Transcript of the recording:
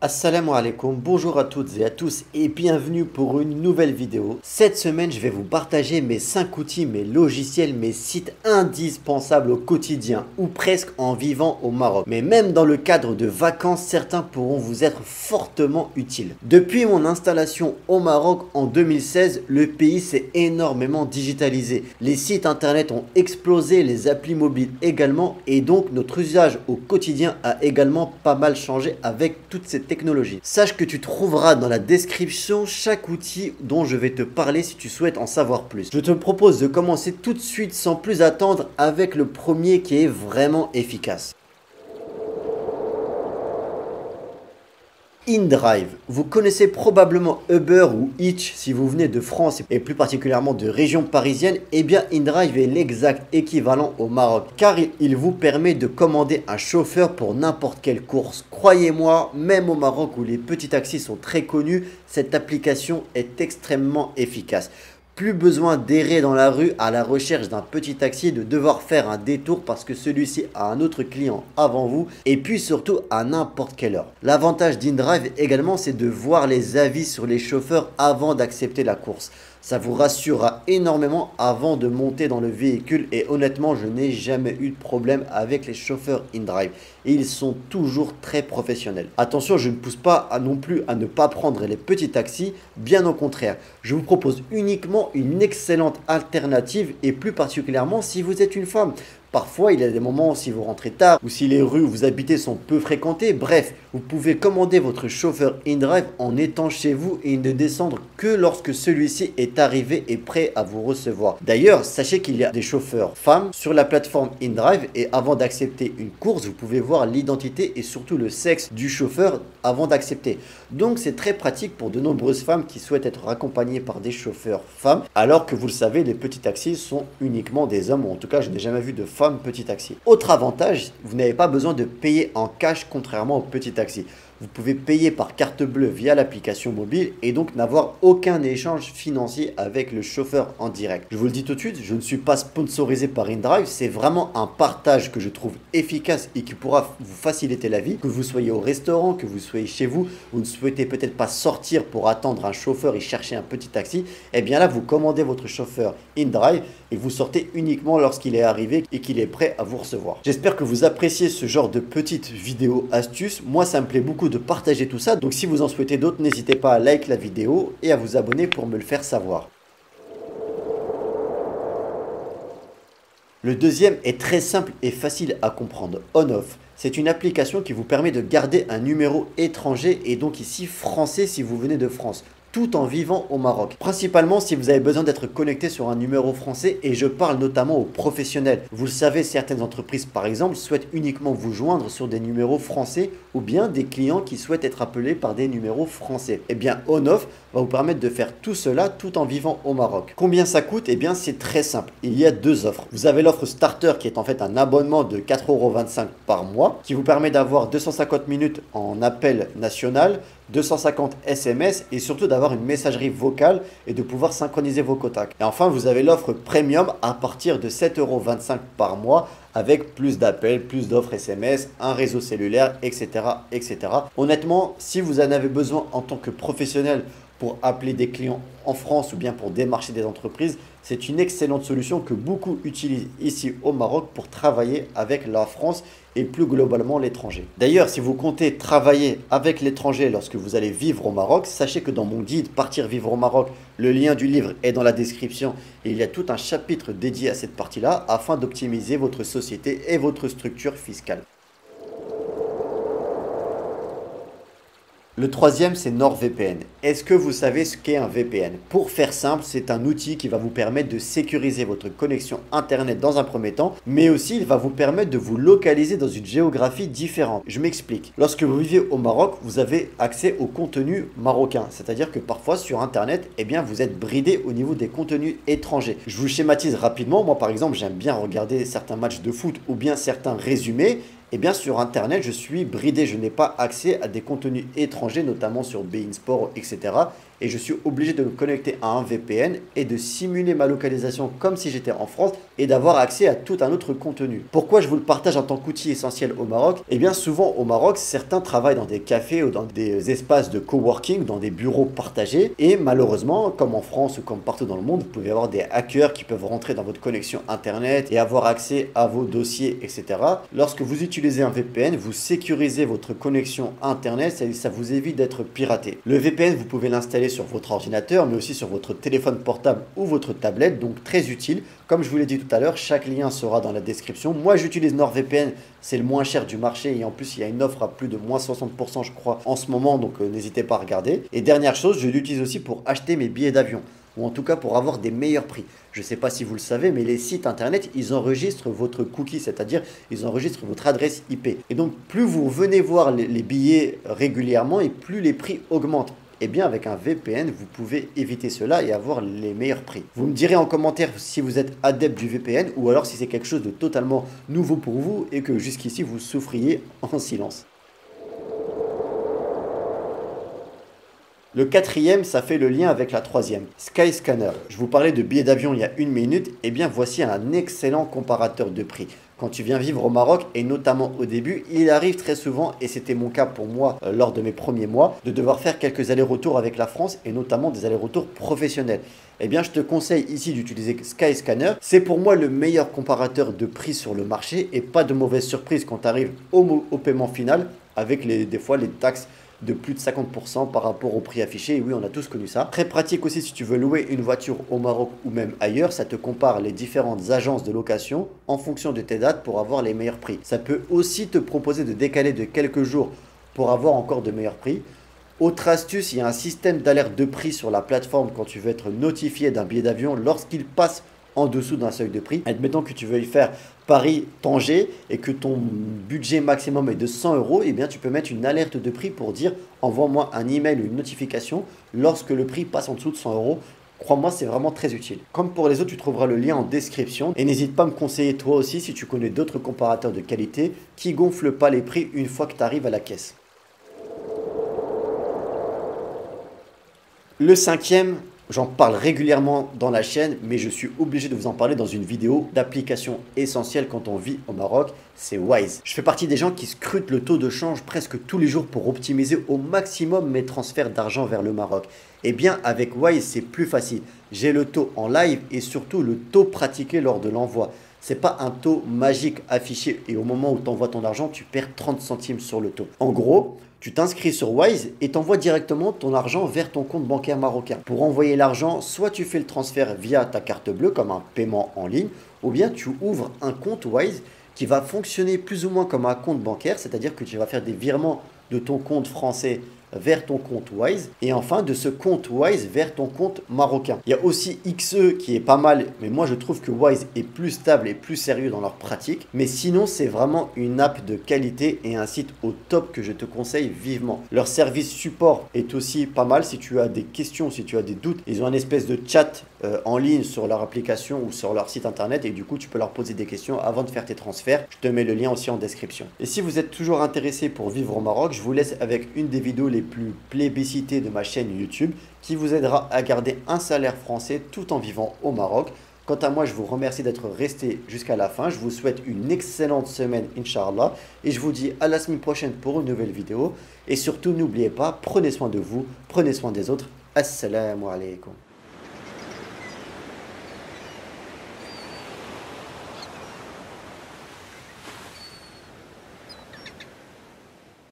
Assalamu alaikum, bonjour à toutes et à tous et bienvenue pour une nouvelle vidéo. Cette semaine, je vais vous partager mes 5 outils, mes logiciels, mes sites indispensables au quotidien ou presque en vivant au Maroc. Mais même dans le cadre de vacances, certains pourront vous être fortement utiles. Depuis mon installation au Maroc en 2016, le pays s'est énormément digitalisé. Les sites internet ont explosé, les applis mobiles également et donc notre usage au quotidien a également pas mal changé avec toutes ces technologie. Sache que tu trouveras dans la description chaque outil dont je vais te parler si tu souhaites en savoir plus. Je te propose de commencer tout de suite sans plus attendre avec le premier qui est vraiment efficace. InDrive. Vous connaissez probablement Uber ou Hitch si vous venez de France et plus particulièrement de région parisienne. Eh bien InDrive est l'exact équivalent au Maroc car il vous permet de commander un chauffeur pour n'importe quelle course. Croyez-moi, même au Maroc où les petits taxis sont très connus, cette application est extrêmement efficace. Plus besoin d'errer dans la rue à la recherche d'un petit taxi et de devoir faire un détour parce que celui-ci a un autre client avant vous et puis surtout à n'importe quelle heure. L'avantage d'InDrive également, c'est de voir les avis sur les chauffeurs avant d'accepter la course. Ça vous rassurera énormément avant de monter dans le véhicule et honnêtement, je n'ai jamais eu de problème avec les chauffeurs InDrive et ils sont toujours très professionnels. Attention, je ne pousse pas non plus à ne pas prendre les petits taxis, bien au contraire. Je vous propose uniquement une excellente alternative et plus particulièrement si vous êtes une femme. Parfois, il y a des moments si vous rentrez tard ou si les rues où vous habitez sont peu fréquentées. Bref, vous pouvez commander votre chauffeur InDrive en étant chez vous et ne descendre que lorsque celui-ci est arrivé et prêt à vous recevoir. D'ailleurs, sachez qu'il y a des chauffeurs femmes sur la plateforme InDrive et avant d'accepter une course, vous pouvez voir l'identité et surtout le sexe du chauffeur avant d'accepter. Donc, c'est très pratique pour de nombreuses femmes qui souhaitent être accompagnées par des chauffeurs femmes alors que vous le savez, les petits taxis sont uniquement des hommes ou en tout cas, je n'ai jamais vu de femmes petit taxi. Autre avantage, vous n'avez pas besoin de payer en cash contrairement au petit taxi. Vous pouvez payer par carte bleue via l'application mobile et donc n'avoir aucun échange financier avec le chauffeur en direct. Je vous le dis tout de suite, je ne suis pas sponsorisé par InDrive, c'est vraiment un partage que je trouve efficace et qui pourra vous faciliter la vie. Que vous soyez au restaurant, que vous soyez chez vous, vous ne souhaitez peut-être pas sortir pour attendre un chauffeur et chercher un petit taxi, et bien là vous commandez votre chauffeur InDrive et vous sortez uniquement lorsqu'il est arrivé et qu'il est prêt à vous recevoir. J'espère que vous appréciez ce genre de petites vidéos astuces. Moi ça me plaît beaucoup de partager tout ça, donc si vous en souhaitez d'autres, n'hésitez pas à liker la vidéo et à vous abonner pour me le faire savoir. Le deuxième est très simple et facile à comprendre, On-Off. C'est une application qui vous permet de garder un numéro étranger et donc ici français si vous venez de France, tout en vivant au Maroc. Principalement si vous avez besoin d'être connecté sur un numéro français et je parle notamment aux professionnels. Vous le savez, certaines entreprises par exemple souhaitent uniquement vous joindre sur des numéros français ou bien des clients qui souhaitent être appelés par des numéros français. Et bien On-Off va vous permettre de faire tout cela tout en vivant au Maroc. Combien ça coûte? Eh bien c'est très simple. Il y a deux offres. Vous avez l'offre Starter qui est en fait un abonnement de 4,25 € par mois qui vous permet d'avoir 250 minutes en appel national, 250 SMS et surtout d'avoir une messagerie vocale et de pouvoir synchroniser vos contacts. Et enfin, vous avez l'offre Premium à partir de 7,25 € par mois avec plus d'appels, plus d'offres SMS, un réseau cellulaire, etc., etc. Honnêtement, si vous en avez besoin en tant que professionnel pour appeler des clients en France ou bien pour démarcher des entreprises, c'est une excellente solution que beaucoup utilisent ici au Maroc pour travailler avec la France et plus globalement l'étranger. D'ailleurs, si vous comptez travailler avec l'étranger lorsque vous allez vivre au Maroc, sachez que dans mon guide Partir vivre au Maroc, le lien du livre est dans la description et il y a tout un chapitre dédié à cette partie-là afin d'optimiser votre société et votre structure fiscale. Le troisième, c'est NordVPN. Est-ce que vous savez ce qu'est un VPN? Pour faire simple, c'est un outil qui va vous permettre de sécuriser votre connexion Internet dans un premier temps, mais aussi il va vous permettre de vous localiser dans une géographie différente. Je m'explique. Lorsque vous vivez au Maroc, vous avez accès au contenu marocain, c'est-à-dire que parfois sur Internet, eh bien, vous êtes bridé au niveau des contenus étrangers. Je vous schématise rapidement. Moi, par exemple, j'aime bien regarder certains matchs de foot ou bien certains résumés. Eh bien sur Internet, je suis bridé, je n'ai pas accès à des contenus étrangers, notamment sur beIN Sport, etc. Et je suis obligé de me connecter à un VPN et de simuler ma localisation comme si j'étais en France et d'avoir accès à tout un autre contenu. Pourquoi je vous le partage en tant qu'outil essentiel au Maroc? Eh bien souvent au Maroc, certains travaillent dans des cafés ou dans des espaces de coworking, dans des bureaux partagés, et malheureusement, comme en France ou comme partout dans le monde, vous pouvez avoir des hackers qui peuvent rentrer dans votre connexion internet et avoir accès à vos dossiers, etc. Lorsque vous utilisez un VPN, vous sécurisez votre connexion internet, ça vous évite d'être piraté. Le VPN, vous pouvez l'installer sur votre ordinateur, mais aussi sur votre téléphone portable ou votre tablette, donc très utile. Comme je vous l'ai dit tout à l'heure, chaque lien sera dans la description. Moi, j'utilise NordVPN, c'est le moins cher du marché et en plus, il y a une offre à plus de moins 60% je crois en ce moment, donc n'hésitez pas à regarder. Et dernière chose, je l'utilise aussi pour acheter mes billets d'avion, ou en tout cas pour avoir des meilleurs prix. Je ne sais pas si vous le savez, mais les sites internet, ils enregistrent votre cookie, c'est-à-dire ils enregistrent votre adresse IP. Et donc, plus vous venez voir les billets régulièrement et plus les prix augmentent. Eh bien, avec un VPN, vous pouvez éviter cela et avoir les meilleurs prix. Vous me direz en commentaire si vous êtes adepte du VPN ou alors si c'est quelque chose de totalement nouveau pour vous et que jusqu'ici vous souffriez en silence. Le quatrième, ça fait le lien avec la troisième, Skyscanner. Je vous parlais de billets d'avion il y a une minute, et bien voici un excellent comparateur de prix. Quand tu viens vivre au Maroc, et notamment au début, il arrive très souvent, et c'était mon cas pour moi lors de mes premiers mois, de devoir faire quelques allers-retours avec la France, et notamment des allers-retours professionnels. Eh bien, je te conseille ici d'utiliser Skyscanner. C'est pour moi le meilleur comparateur de prix sur le marché, et pas de mauvaise surprise quand tu arrives au paiement final, avec des fois les taxes de plus de 50% par rapport au prix affiché. Et oui, on a tous connu ça. Très pratique aussi si tu veux louer une voiture au Maroc ou même ailleurs. Ça te compare les différentes agences de location en fonction de tes dates pour avoir les meilleurs prix. Ça peut aussi te proposer de décaler de quelques jours pour avoir encore de meilleurs prix. Autre astuce, il y a un système d'alerte de prix sur la plateforme quand tu veux être notifié d'un billet d'avion lorsqu'il passe en dessous d'un seuil de prix. Admettons que tu veuilles faire Paris-Tanger et que ton budget maximum est de 100 €, et bien tu peux mettre une alerte de prix pour dire envoie-moi un email ou une notification lorsque le prix passe en dessous de 100 €. Crois-moi, c'est vraiment très utile. Comme pour les autres, tu trouveras le lien en description. Et n'hésite pas à me conseiller toi aussi si tu connais d'autres comparateurs de qualité qui gonflent pas les prix une fois que tu arrives à la caisse. Le cinquième, j'en parle régulièrement dans la chaîne, mais je suis obligé de vous en parler dans une vidéo d'application essentielle quand on vit au Maroc, c'est Wise. Je fais partie des gens qui scrutent le taux de change presque tous les jours pour optimiser au maximum mes transferts d'argent vers le Maroc. Eh bien, avec Wise, c'est plus facile. J'ai le taux en live et surtout le taux pratiqué lors de l'envoi. C'est pas un taux magique affiché et au moment où tu envoies ton argent, tu perds 30 centimes sur le taux. En gros, tu t'inscris sur Wise et t'envoies directement ton argent vers ton compte bancaire marocain. Pour envoyer l'argent, soit tu fais le transfert via ta carte bleue comme un paiement en ligne, ou bien tu ouvres un compte Wise qui va fonctionner plus ou moins comme un compte bancaire, c'est-à-dire que tu vas faire des virements de ton compte français vers ton compte Wise et enfin de ce compte Wise vers ton compte marocain. Il y a aussi XE qui est pas mal, mais moi je trouve que Wise est plus stable et plus sérieux dans leur pratique. Mais sinon, c'est vraiment une app de qualité et un site au top que je te conseille vivement. Leur service support est aussi pas mal si tu as des questions, si tu as des doutes. Ils ont un espèce de chat en ligne sur leur application ou sur leur site internet et du coup tu peux leur poser des questions avant de faire tes transferts. Je te mets le lien aussi en description. Et si vous êtes toujours intéressé pour vivre au Maroc, je vous laisse avec une des vidéos les plus plébiscitées de ma chaîne YouTube qui vous aidera à garder un salaire français tout en vivant au Maroc. Quant à moi, je vous remercie d'être resté jusqu'à la fin. Je vous souhaite une excellente semaine, Inch'Allah. Et je vous dis à la semaine prochaine pour une nouvelle vidéo. Et surtout, n'oubliez pas, prenez soin de vous, prenez soin des autres. Assalamu alaikum.